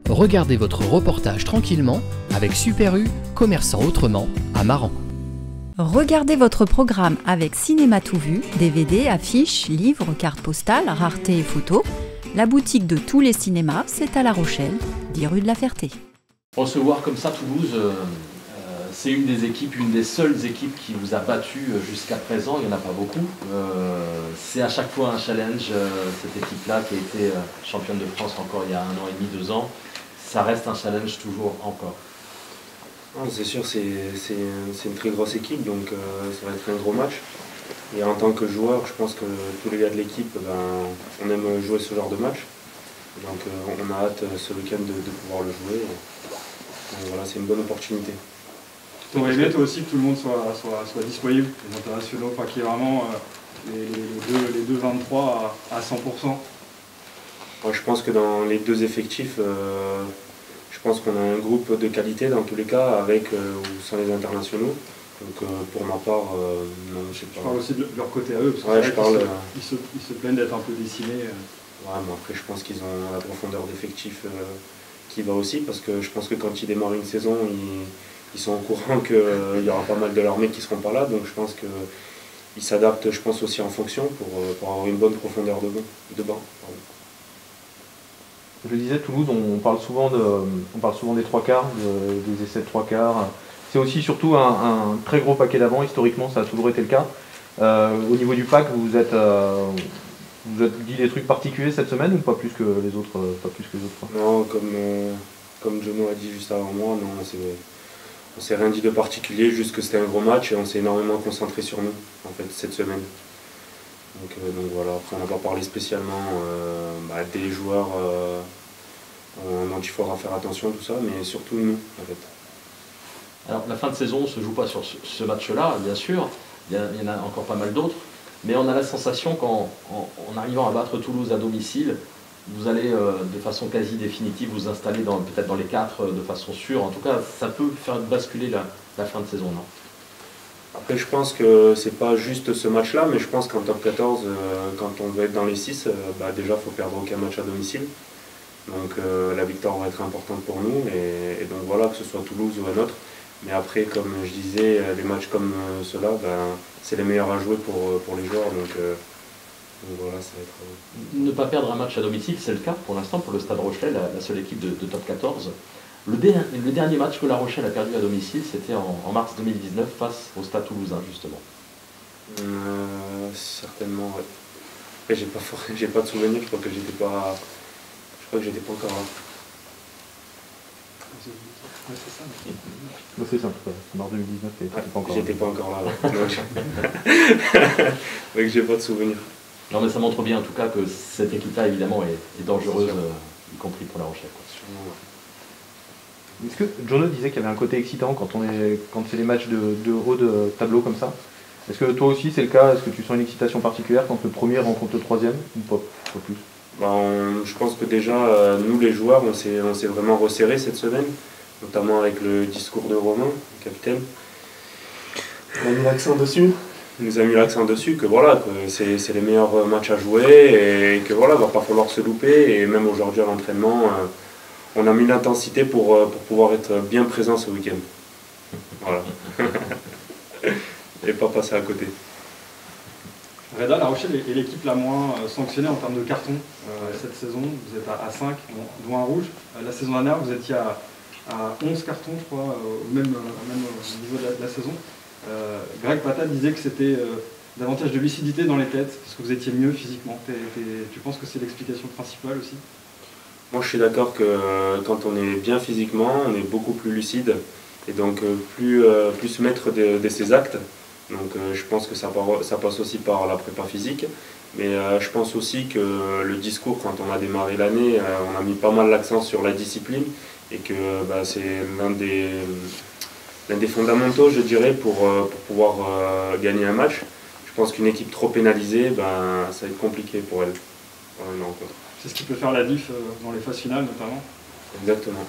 Regardez votre reportage tranquillement avec Super U, commerçant autrement, à Maran. Regardez votre programme avec Cinéma Tout Vu, DVD, affiches, livres, cartes postales, raretés et photos. La boutique de tous les cinémas, c'est à La Rochelle, 10 rue de la Ferté. Recevoir comme ça Toulouse, c'est une des seules équipes qui vous a battu jusqu'à présent, il n'y en a pas beaucoup. C'est à chaque fois un challenge, cette équipe-là qui a été championne de France encore il y a 1 an et demi, 2 ans. Ça reste un challenge toujours encore. C'est sûr, c'est une très grosse équipe, donc ça va être un gros match. Et en tant que joueur, je pense que tous les gars de l'équipe, on aime jouer ce genre de match. Donc on a hâte ce week-end de pouvoir le jouer. Donc voilà, c'est une bonne opportunité. Tu aurais aimé toi aussi que tout le monde soit disponible, les internationaux, enfin qu'il y ait vraiment les deux 23 à 100%. Je pense que dans les deux effectifs, je pense qu'on a un groupe de qualité dans tous les cas, avec ou sans les internationaux. Donc pour ma part, non, je sais pas. Je parle aussi de leur côté à eux, parce que ils se plaignent d'être un peu décimés. Ouais, mais après je pense qu'ils ont la profondeur d'effectif qui va aussi, parce que je pense que quand ils démarrent une saison, ils sont au courant qu'il y aura pas mal de leurs mecs qui seront pas là, donc je pense qu'ils s'adaptent, je pense, aussi en fonction pour avoir une bonne profondeur de banc. Je le disais, Toulouse, on parle souvent des trois quarts, des essais de trois quarts. C'est aussi surtout un très gros paquet d'avant, historiquement ça a toujours été le cas. Au niveau du pack, vous êtes dit des trucs particuliers cette semaine ou pas plus que les autres fois? Non, comme Jono a dit juste avant moi, non, on s'est rien dit de particulier, juste que c'était un gros match et on s'est énormément concentré sur nous en fait cette semaine. Donc voilà, après on n'a pas parlé spécialement des joueurs dont il faudra faire attention, tout ça, mais surtout nous en fait. Alors la fin de saison ne se joue pas sur ce match-là, bien sûr, il y en a encore pas mal d'autres, mais on a la sensation qu'en arrivant à battre Toulouse à domicile, vous allez de façon quasi définitive vous installer peut-être dans les 4 de façon sûre. En tout cas, ça peut faire basculer la fin de saison, non? Après, je pense que c'est pas juste ce match-là, mais je pense qu'en top 14, quand on veut être dans les 6, déjà, il faut perdre aucun match à domicile. Donc la victoire va être importante pour nous, et donc voilà, que ce soit Toulouse ou un autre. Mais après, comme je disais, les matchs comme ceux-là, c'est les meilleurs à jouer pour les joueurs. Donc voilà, ça va être... Ne pas perdre un match à domicile, c'est le cas pour l'instant pour le Stade Rochelais, la seule équipe de top 14. Le dernier match que La Rochelle a perdu à domicile, c'était en mars 2019 face au Stade Toulousain, justement. Certainement, ouais. Et j'ai pas de souvenir, je crois que j'étais pas encore là. Ouais, c'est ça. C'est ça, mars 2019, t'étais pas encore là. J'étais pas encore là, ouais. Donc j'ai pas de souvenir. Non, mais ça montre bien en tout cas que cette équipe-là, évidemment, est dangereuse, y compris pour La Rochelle. Est-ce que Jono disait qu'il y avait un côté excitant quand c'est les matchs de haut de tableau comme ça? Est-ce que toi aussi c'est le cas? Est-ce que tu sens une excitation particulière quand le premier rencontre le troisième ou pas plus? Je pense que déjà, nous les joueurs, on s'est vraiment resserrés cette semaine, notamment avec le discours de Romain, le capitaine. On a mis l'accent dessus. Il nous a mis l'accent dessus, que voilà, que c'est les meilleurs matchs à jouer et que voilà, va pas falloir se louper. Et même aujourd'hui à l'entraînement, on a mis l'intensité pour pouvoir être bien présent ce week-end. Voilà. Et pas passer à côté. Reda, La Rochelle est l'équipe la moins sanctionnée en termes de cartons cette saison. Vous êtes à 5, dont un rouge. La saison dernière, vous étiez à 11 cartons, je crois, au même niveau de la saison. Greg Pata disait que c'était davantage de lucidité dans les têtes, parce que vous étiez mieux physiquement. Tu penses que c'est l'explication principale aussi? Moi je suis d'accord que quand on est bien physiquement, on est beaucoup plus lucide et donc plus maître de ses actes. Donc je pense que ça passe aussi par la prépa physique. Mais je pense aussi que le discours, quand on a démarré l'année, on a mis pas mal l'accent sur la discipline et que c'est l'un des fondamentaux, je dirais, pour pouvoir gagner un match. Je pense qu'une équipe trop pénalisée, ça va être compliqué pour elle dans une rencontre. C'est ce qui peut faire la diff dans les phases finales notamment. Exactement.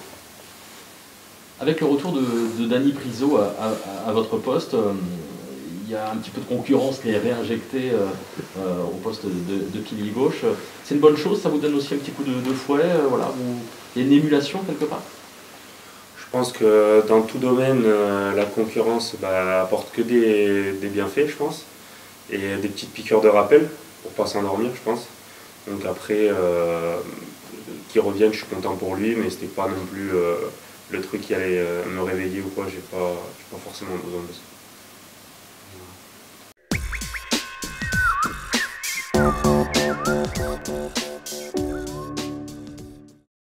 Avec le retour de Dany Priso à votre poste, il y a un petit peu de concurrence qui est réinjectée au poste de pilier gauche. C'est une bonne chose, ça vous donne aussi un petit coup de fouet, voilà, il y a une émulation quelque part? Je pense que dans tout domaine, la concurrence apporte que des bienfaits, je pense, et des petites piqûres de rappel pour pas s'endormir, je pense. Donc après, qu'il revienne, je suis content pour lui, mais c'était pas non plus le truc qui allait me réveiller ou quoi, j'ai pas forcément besoin de ça.